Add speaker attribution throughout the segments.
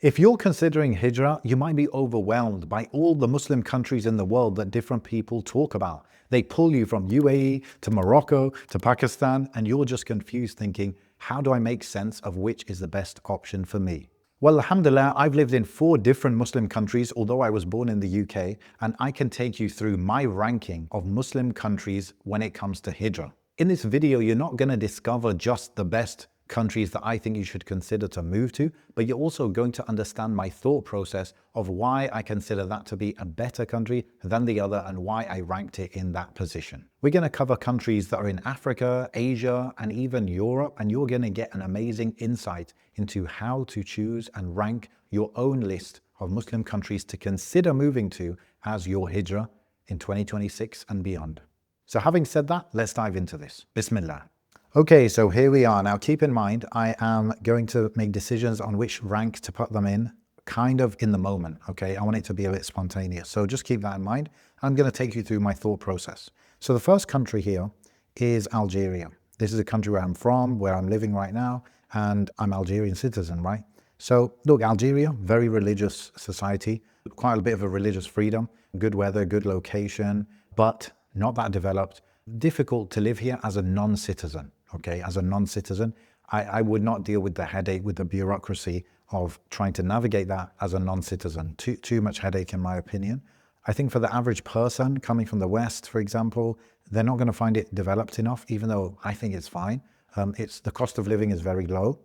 Speaker 1: If you're considering hijrah, you might be overwhelmed by all the Muslim countries in the world that different people talk about. They pull you from UAE to Morocco to Pakistan, and you're just confused thinking, how do I make sense of which is the best option for me? Well, alhamdulillah, I've lived in 4 different Muslim countries, although I was born in the UK, and I can take you through my ranking of Muslim countries when it comes to hijrah. In this video, you're not going to discover just the best countries that I think you should consider to move to, but you're also going to understand my thought process of why I consider that to be a better country than the other and why I ranked it in that position. We're going to cover countries that are in Africa, Asia, and even Europe, and you're going to get an amazing insight into how to choose and rank your own list of Muslim countries to consider moving to as your hijrah in 2026 and beyond. So having said that, let's dive into this. Bismillah. Okay, so here we are. Now keep in mind, I am going to make decisions on which rank to put them in, kind of in the moment, okay? I want it to be a bit spontaneous. So just keep that in mind. I'm going to take you through my thought process. So the first country here is Algeria. This is a country where I'm from, where I'm living right now, and I'm Algerian citizen, right? So look, Algeria, very religious society, quite a bit of a religious freedom, good weather, good location, but not that developed. Difficult to live here as a non-citizen. Okay, as a non-citizen, I would not deal with the headache, with the bureaucracy of trying to navigate that as a non-citizen. Too much headache, in my opinion. I think for the average person coming from the West, for example, they're not going to find it developed enough, even though I think it's fine. The cost of living is very low.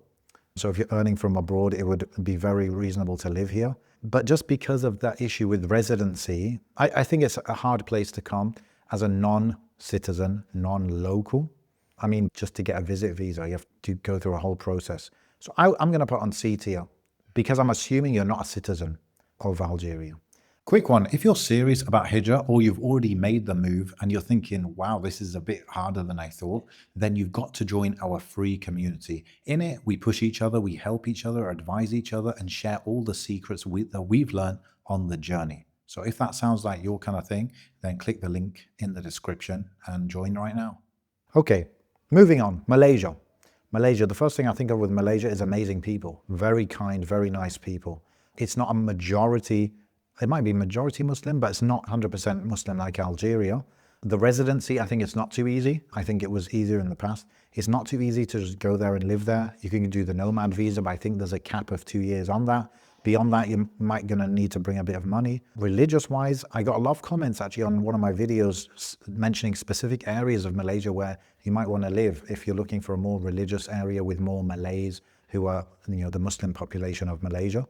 Speaker 1: So if you're earning from abroad, it would be very reasonable to live here. But just because of that issue with residency, I think it's a hard place to come as a non-citizen, non-local. I mean, just to get a visit visa, you have to go through a whole process. So I'm going to put on C tier because I'm assuming you're not a citizen of Algeria. Quick one, if you're serious about hijrah or you've already made the move and you're thinking, wow, this is a bit harder than I thought, then you've got to join our free community. In it, we push each other, we help each other, advise each other, and share all the secrets that we've learned on the journey. So if that sounds like your kind of thing, then click the link in the description and join right now. Okay. Moving on, Malaysia. Malaysia, the first thing I think of with Malaysia is amazing people. Very kind, very nice people. It's not a majority, it might be majority Muslim, but it's not 100% Muslim like Algeria. The residency, I think it's not too easy. I think it was easier in the past. It's not too easy to just go there and live there. You can do the nomad visa, but I think there's a cap of 2 years on that. Beyond that, you might gonna need to bring a bit of money. Religious-wise, I got a lot of comments actually on one of my videos mentioning specific areas of Malaysia where you might want to live if you're looking for a more religious area with more Malays who are, the Muslim population of Malaysia.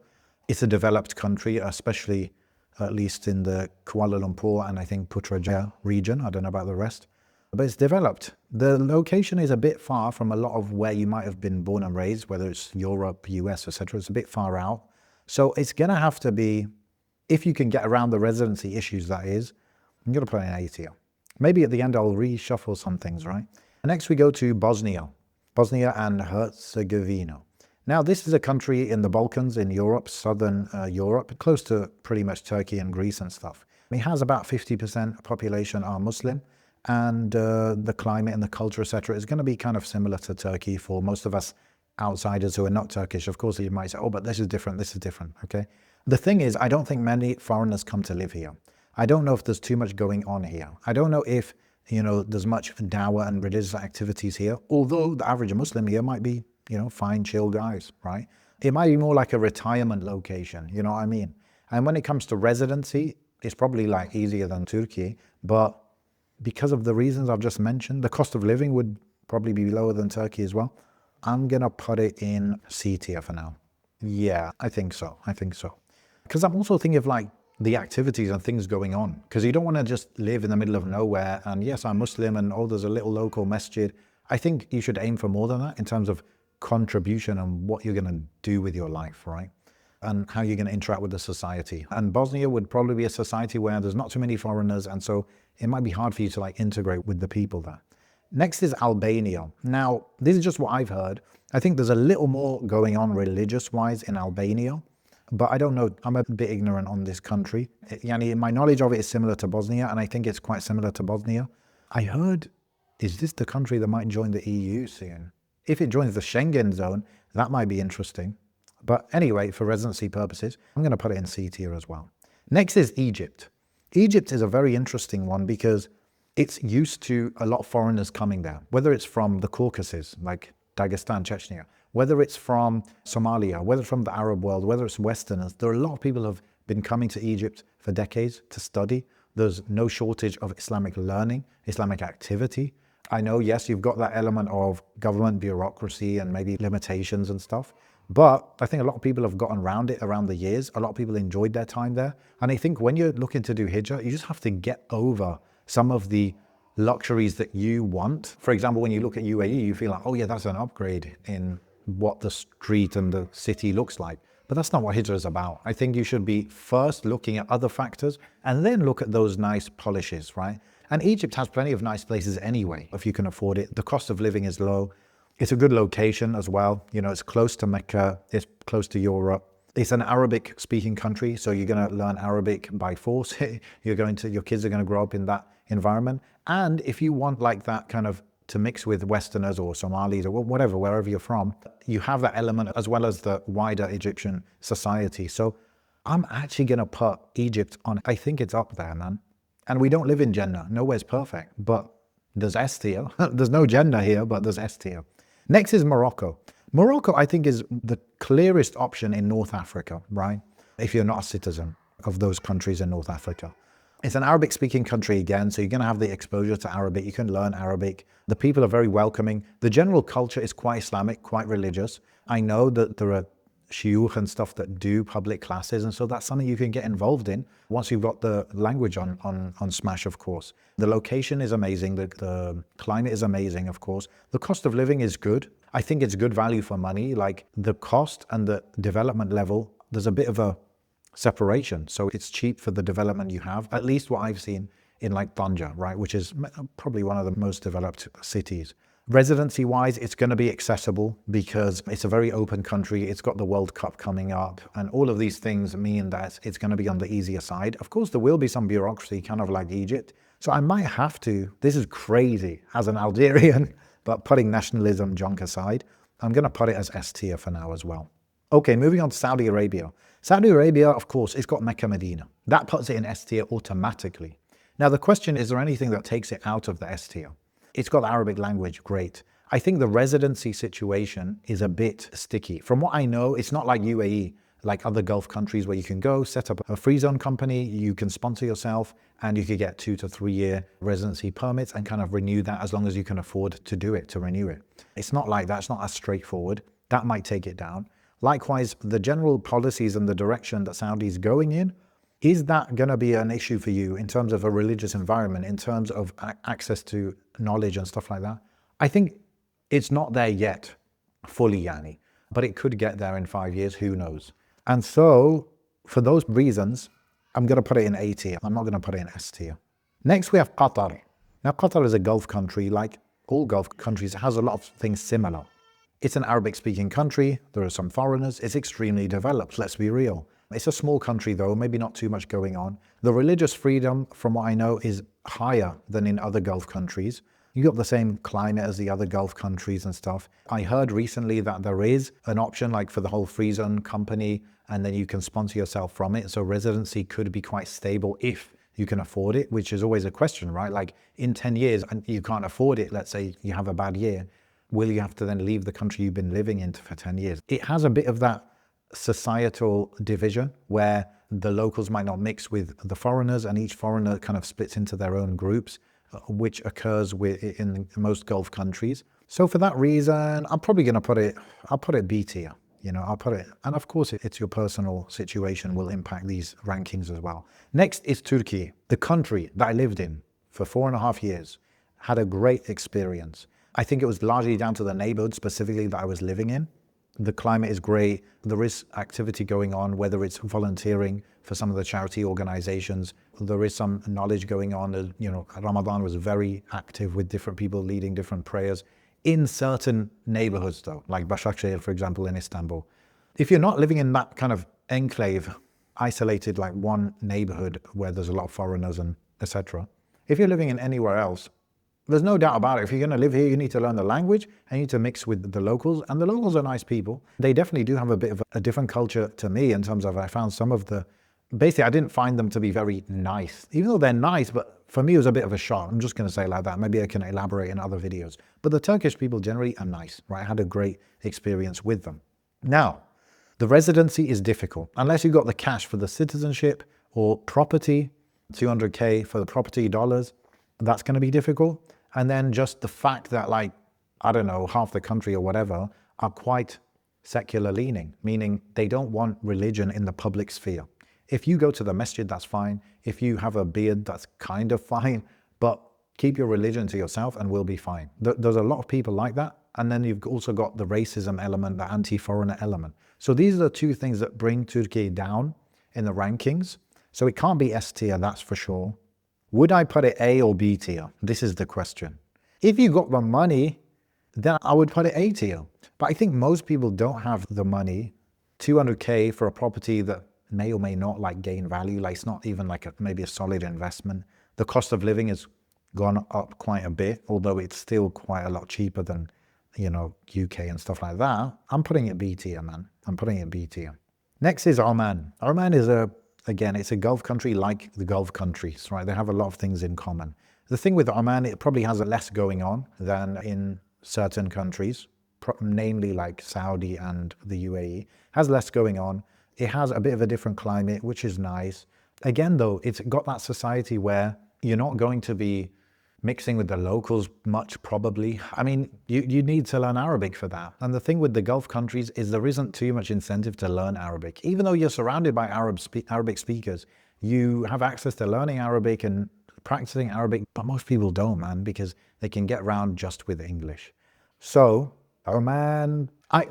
Speaker 1: It's a developed country, especially at least in the Kuala Lumpur and I think Putrajaya region. I don't know about the rest, but it's developed. The location is a bit far from a lot of where you might have been born and raised, whether it's Europe, US, etc. It's a bit far out. So it's going to have to be, if you can get around the residency issues, that is, I'm going to put an A tier. Maybe at the end I'll reshuffle some things, right? Next we go to Bosnia. Bosnia and Herzegovina. Now this is a country in the Balkans in Europe, southern Europe, close to pretty much Turkey and Greece and stuff. It has about 50% population are Muslim, and the climate and the culture, etc., is going to be kind of similar to Turkey for most of us outsiders who are not Turkish. Of course, you might say, oh, but this is different, okay? The thing is, I don't think many foreigners come to live here. I don't know if there's too much going on here. I don't know if, there's much dawah and religious activities here, although the average Muslim here might be, fine, chill guys, right? It might be more like a retirement location, you know what I mean? And when it comes to residency, it's probably like easier than Turkey, but because of the reasons I've just mentioned, the cost of living would probably be lower than Turkey as well. I'm going to put it in C tier for now. Yeah, I think so. Because I'm also thinking of like the activities and things going on. Because you don't want to just live in the middle of nowhere and yes, I'm Muslim and oh, there's a little local masjid. I think you should aim for more than that in terms of contribution and what you're going to do with your life, right? And how you're going to interact with the society. And Bosnia would probably be a society where there's not too many foreigners. And so it might be hard for you to like integrate with the people there. Next is Albania. Now, this is just what I've heard. I think there's a little more going on religious-wise in Albania, but I don't know. I'm a bit ignorant on this country. My knowledge of it is similar to Bosnia, and I think it's quite similar to Bosnia. I heard, is this the country that might join the EU soon? If it joins the Schengen zone, that might be interesting. But anyway, for residency purposes, I'm going to put it in C tier as well. Next is Egypt. Egypt is a very interesting one because it's used to a lot of foreigners coming there, whether it's from the Caucasus, like Dagestan, Chechnya, whether it's from Somalia, whether it's from the Arab world, whether it's Westerners. There are a lot of people who have been coming to Egypt for decades to study. There's no shortage of Islamic learning, Islamic activity. I know, yes, you've got that element of government bureaucracy and maybe limitations and stuff, but I think a lot of people have gotten around it around the years. A lot of people enjoyed their time there. And I think when you're looking to do hijrah, you just have to get over some of the luxuries that you want. For example, when you look at UAE, you feel like, oh yeah, that's an upgrade in what the street and the city looks like. But that's not what hijrah is about. I think you should be first looking at other factors and then look at those nice polishes, right? And Egypt has plenty of nice places anyway, if you can afford it. The cost of living is low. It's a good location as well. You know, it's close to Mecca, it's close to Europe. It's an Arabic speaking country, so you're going to learn Arabic by force. Your kids are going to grow up in that environment. And if you want like that kind of to mix with Westerners or Somalis or whatever, wherever you're from, you have that element as well as the wider Egyptian society. So I'm actually going to put Egypt on, I think it's up there, man. And we don't live in Jannah. Nowhere's perfect, but there's S tier. There's no Jannah here, but there's S tier. Next is Morocco. Morocco, I think, is the clearest option in North Africa, right? If you're not a citizen of those countries in North Africa. It's an Arabic-speaking country again, so you're going to have the exposure to Arabic. You can learn Arabic. The people are very welcoming. The general culture is quite Islamic, quite religious. I know that there are shiuch and stuff that do public classes, and so that's something you can get involved in once you've got the language on smash, of course. The location is amazing. The climate is amazing, of course. The cost of living is good. I think it's good value for money. Like the cost and the development level, there's a bit of a separation. So it's cheap for the development you have, at least what I've seen in like Tanja, right? Which is probably one of the most developed cities. Residency wise, it's going to be accessible because it's a very open country. It's got the World Cup coming up and all of these things mean that it's going to be on the easier side. Of course, there will be some bureaucracy, kind of like Egypt. So I might have to, this is crazy as an Algerian, but putting nationalism junk aside, I'm going to put it as S tier for now as well. Okay, moving on to Saudi Arabia. Saudi Arabia, of course, it's got Mecca, Medina. That puts it in S tier automatically. Now the question is there anything that takes it out of the S tier? It's got the Arabic language, great. I think the residency situation is a bit sticky. From what I know, it's not like UAE, like other Gulf countries where you can go set up a free zone company, you can sponsor yourself, and you could get 2 to 3 year residency permits and kind of renew that as long as you can afford to do it, to renew it. It's not like that, it's not as straightforward. That might take it down. Likewise, the general policies and the direction that Saudi is going in, is that going to be an issue for you in terms of a religious environment, in terms of access to knowledge and stuff like that? I think it's not there yet, fully, Yani, but it could get there in 5 years, who knows? And so, for those reasons, I'm going to put it in A tier. I'm not going to put it in S tier. Next, we have Qatar. Now, Qatar is a Gulf country, like all Gulf countries, it has a lot of things similar. It's an Arabic-speaking country. There are some foreigners. It's extremely developed, let's be real. It's a small country though, maybe not too much going on. The religious freedom, from what I know, is higher than in other Gulf countries. You got the same climate as the other Gulf countries and stuff. I heard recently that there is an option like for the whole free zone company, and then you can sponsor yourself from it. So residency could be quite stable if you can afford it, which is always a question, right? Like in 10 years and you can't afford it, let's say you have a bad year, will you have to then leave the country you've been living in for 10 years? It has a bit of that societal division where the locals might not mix with the foreigners and each foreigner kind of splits into their own groups, which occurs in most Gulf countries. So for that reason, I'm probably going to I'll put it B tier, I'll put it, and of course it's your personal situation will impact these rankings as well. Next is Turkey, the country that I lived in for 4.5 years, had a great experience. I think it was largely down to the neighborhood specifically that I was living in. The climate is great. There is activity going on, whether it's volunteering for some of the charity organizations. There is some knowledge going on. Ramadan was very active with different people leading different prayers in certain neighborhoods though, like Başakşehir, for example, in Istanbul. If you're not living in that kind of enclave, isolated like one neighborhood where there's a lot of foreigners and etc. If you're living in anywhere else, There's no doubt about it. If you're going to live here, you need to learn the language and you need to mix with the locals. And the locals are nice people. They definitely do have a bit of a different culture to me in terms of, I found some of the, basically I didn't find them to be very nice, even though they're nice, but for me it was a bit of a shock. I'm just going to say it like that. Maybe I can elaborate in other videos. But the Turkish people generally are nice, right? I had a great experience with them. Now, the residency is difficult. Unless you got the cash for the citizenship or property, 200K for the property dollars, that's going to be difficult. And then just the fact that, like, I don't know, half the country or whatever are quite secular leaning, meaning they don't want religion in the public sphere. If you go to the masjid, that's fine. If you have a beard, that's kind of fine, but keep your religion to yourself and we'll be fine. There's a lot of people like that. And then you've also got the racism element, the anti-foreigner element. So these are the two things that bring Turkey down in the rankings. So it can't be S tier, that's for sure. Would I put it A or B tier? This is the question. If you got the money, then I would put it A tier. But I think most people don't have the money. 200K for a property that may or may not like gain value. Like it's not even like maybe a solid investment. The cost of living has gone up quite a bit, although it's still quite a lot cheaper than, you know, UK and stuff like that. I'm putting it B tier, man. I'm putting it B tier. Next is Oman. Oman is again, it's a Gulf country like the Gulf countries, right? They have a lot of things in common. The thing with Oman, it probably has less going on than in certain countries, namely like Saudi and the UAE. Has less going on. It has a bit of a different climate, which is nice. Again, though, it's got that society where you're not going to be mixing with the locals much, probably. I mean, you need to learn Arabic for that. And the thing with the Gulf countries is there isn't too much incentive to learn Arabic. Even though you're surrounded by Arabic speakers, you have access to learning Arabic and practicing Arabic, but most people don't, man, because they can get around just with English. So, Oman, I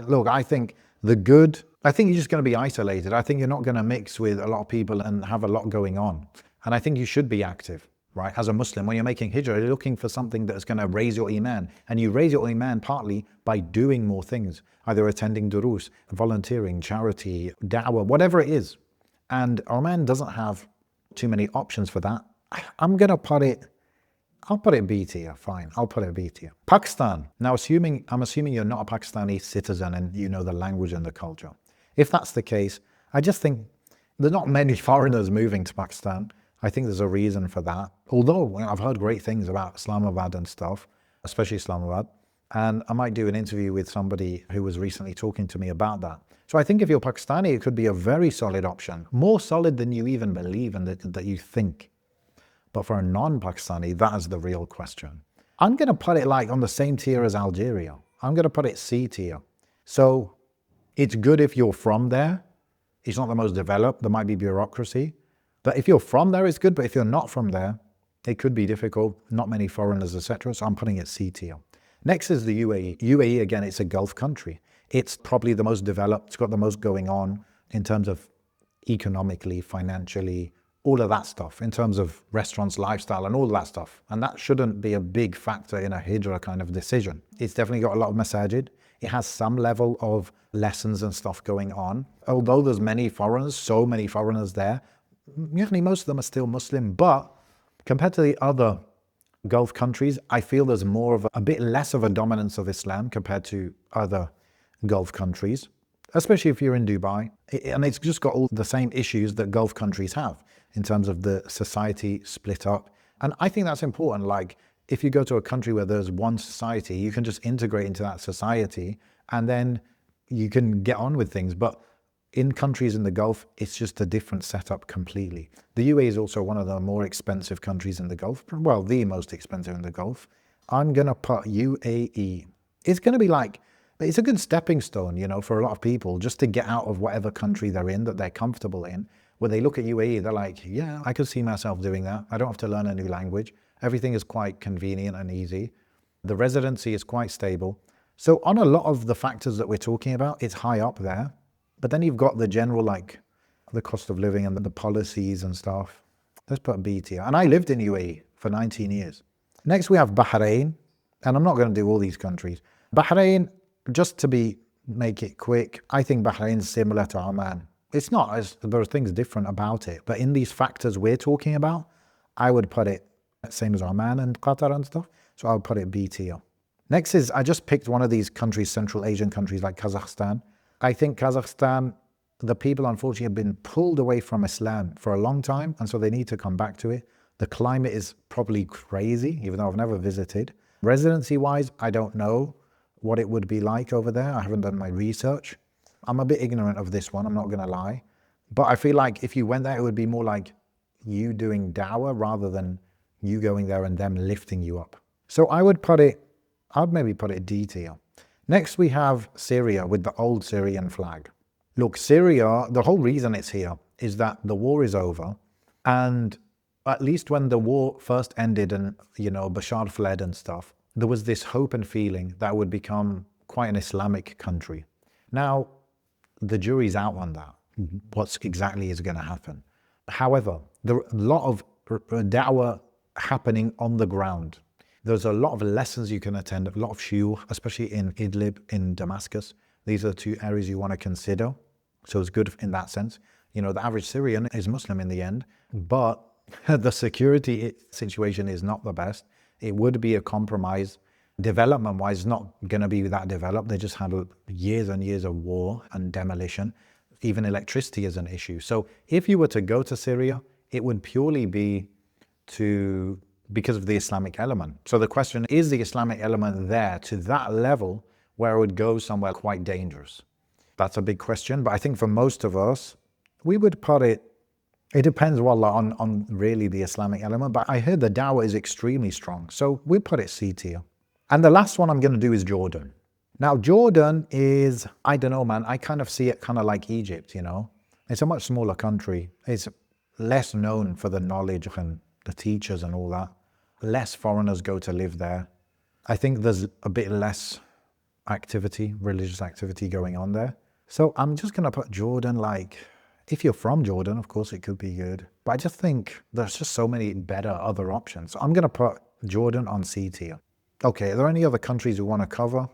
Speaker 1: think you're just going to be isolated. I think you're not going to mix with a lot of people and have a lot going on. And I think you should be active. Right? As a Muslim, when you're making hijrah, you're looking for something that's going to raise your iman. And you raise your iman partly by doing more things, either attending durus, volunteering, charity, da'wah, whatever it is. And Oman doesn't have too many options for that. I'll put it B tier, fine. I'll put it B tier. Pakistan. Now, I'm assuming you're not a Pakistani citizen and you know the language and the culture. If that's the case, I just think there's not many foreigners moving to Pakistan. I think there's a reason for that. Although I've heard great things about Islamabad and stuff, especially Islamabad. And I might do an interview with somebody who was recently talking to me about that. So I think if you're Pakistani, it could be a very solid option. More solid than you even believe and that you think. But for a non-Pakistani, that is the real question. I'm going to put it like on the same tier as Algeria. I'm going to put it C tier. So it's good if you're from there. It's not the most developed. There might be bureaucracy. But if you're from there, it's good. But if you're not from there, it could be difficult. Not many foreigners, etc. So I'm putting it C tier. Next is the UAE. UAE, again, it's a Gulf country. It's probably the most developed. It's got the most going on in terms of economically, financially, all of that stuff, in terms of restaurants, lifestyle, and all of that stuff. And that shouldn't be a big factor in a hijrah kind of decision. It's definitely got a lot of masajid. It has some level of lessons and stuff going on. Although there's many foreigners, so many foreigners there, usually most of them are still Muslim, but compared to the other Gulf countries, I feel there's more of a bit less of a dominance of Islam compared to other Gulf countries, especially if you're in Dubai. And it's just got all the same issues that Gulf countries have in terms of the society split up. And I think that's important. Like if you go to a country where there's one society, you can just integrate into that society and then you can get on with things. But in countries in the Gulf, it's just a different setup completely. The UAE is also one of the more expensive countries in the Gulf. Well, the most expensive in the Gulf. I'm going to put UAE. It's going to be like, it's a good stepping stone, you know, for a lot of people just to get out of whatever country they're in that they're comfortable in. When they look at UAE, they're like, yeah, I could see myself doing that. I don't have to learn a new language. Everything is quite convenient and easy. The residency is quite stable. So on a lot of the factors that we're talking about, it's high up there. But then you've got the general, like the cost of living and the policies and stuff. Let's put B tier. And I lived in UAE for 19 years. Next, we have Bahrain. And I'm not going to do all these countries. Bahrain, just to make it quick, I think Bahrain's similar to Oman. It's not, there are things different about it. But in these factors we're talking about, I would put it same as Oman and Qatar and stuff. So I'll put it B tier. Next is, I just picked one of these countries, Central Asian countries like Kazakhstan. I think Kazakhstan, the people unfortunately have been pulled away from Islam for a long time, and so they need to come back to it. The climate is probably crazy, even though I've never visited. Residency-wise, I don't know what it would be like over there. I haven't done my research. I'm a bit ignorant of this one, I'm not going to lie. But I feel like if you went there, it would be more like you doing dawah rather than you going there and them lifting you up. So I'd maybe put it D tier. Next we have Syria with the old Syrian flag. Look, Syria, the whole reason it's here is that the war is over, and at least when the war first ended and, Bashar fled and stuff, there was this hope and feeling that it would become quite an Islamic country. Now, the jury's out on that. What exactly is going to happen? However, there are a lot of da'wah happening on the ground. There's a lot of lessons you can attend, a lot of shiur, especially in Idlib, in Damascus. These are the two areas you want to consider. So it's good in that sense. The average Syrian is Muslim in the end, but the security situation is not the best. It would be a compromise. Development-wise, it's not going to be that developed. They just had years and years of war and demolition. Even electricity is an issue. So if you were to go to Syria, it would purely be because of the Islamic element. So the question is the Islamic element there to that level where it would go somewhere quite dangerous? That's a big question. But I think for most of us, we would put it depends, wallah, on really the Islamic element. But I heard the dawah is extremely strong. So we put it C tier. And the last one I'm going to do is Jordan. Now, Jordan is, I don't know, man. I kind of see it kind of like Egypt, It's a much smaller country. It's less known for the knowledge and the teachers and all that. Less foreigners go to live there. I think there's a bit less activity, religious activity going on there. So I'm just going to put Jordan if you're from Jordan, of course, it could be good. But I just think there's just so many better other options. So I'm going to put Jordan on C tier. Okay, are there any other countries we want to cover?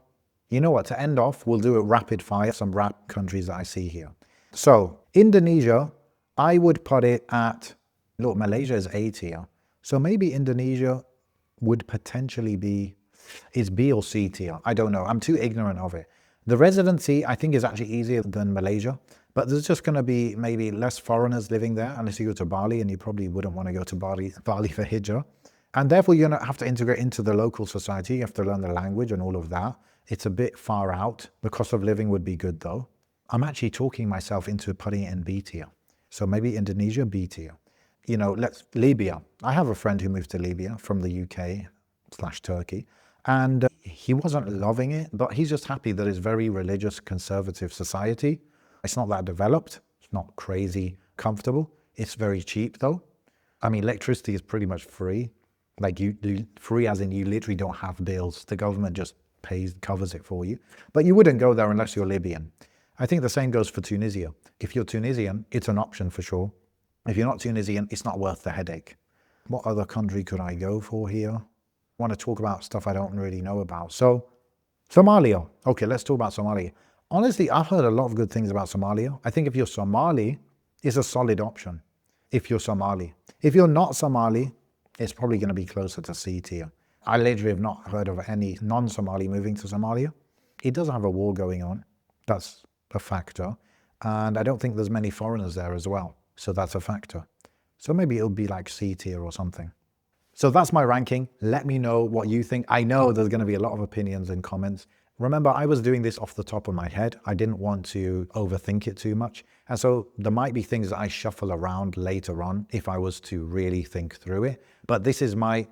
Speaker 1: You know what, to end off, we'll do a rapid fire, some countries that I see here. So Indonesia, I would put it at, look, Malaysia is A tier. So maybe Indonesia would potentially is B or C tier. I don't know. I'm too ignorant of it. The residency, I think, is actually easier than Malaysia. But there's just going to be maybe less foreigners living there unless you go to Bali, and you probably wouldn't want to go to Bali for Hijrah. And therefore, you're going to have to integrate into the local society. You have to learn the language and all of that. It's a bit far out. The cost of living would be good, though. I'm actually talking myself into putting it in B tier. So maybe Indonesia, B tier. Libya. I have a friend who moved to Libya from the UK/Turkey. And he wasn't loving it, but he's just happy that it's very religious, conservative society. It's not that developed. It's not crazy comfortable. It's very cheap, though. I mean, electricity is pretty much free. Free as in you literally don't have bills. The government just covers it for you. But you wouldn't go there unless you're Libyan. I think the same goes for Tunisia. If you're Tunisian, it's an option for sure. If you're not Tunisian, it's not worth the headache. What other country could I go for here? I want to talk about stuff I don't really know about. So, Somalia. Okay, let's talk about Somalia. Honestly, I've heard a lot of good things about Somalia. I think if you're Somali, it's a solid option. If you're Somali. If you're not Somali, it's probably going to be closer to C tier. I literally have not heard of any non-Somali moving to Somalia. It does have a war going on. That's a factor. And I don't think there's many foreigners there as well. So that's a factor. So maybe it'll be like C tier or something. So that's my ranking. Let me know what you think. I know there's going to be a lot of opinions and comments. Remember, I was doing this off the top of my head. I didn't want to overthink it too much. And so there might be things that I shuffle around later on if I was to really think through it. But this is my,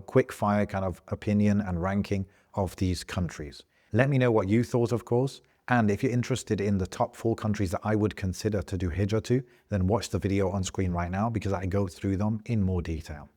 Speaker 1: quick fire kind of opinion and ranking of these countries. Let me know what you thought, of course. And if you're interested in the top 4 countries that I would consider to do hijrah to, then watch the video on screen right now because I go through them in more detail.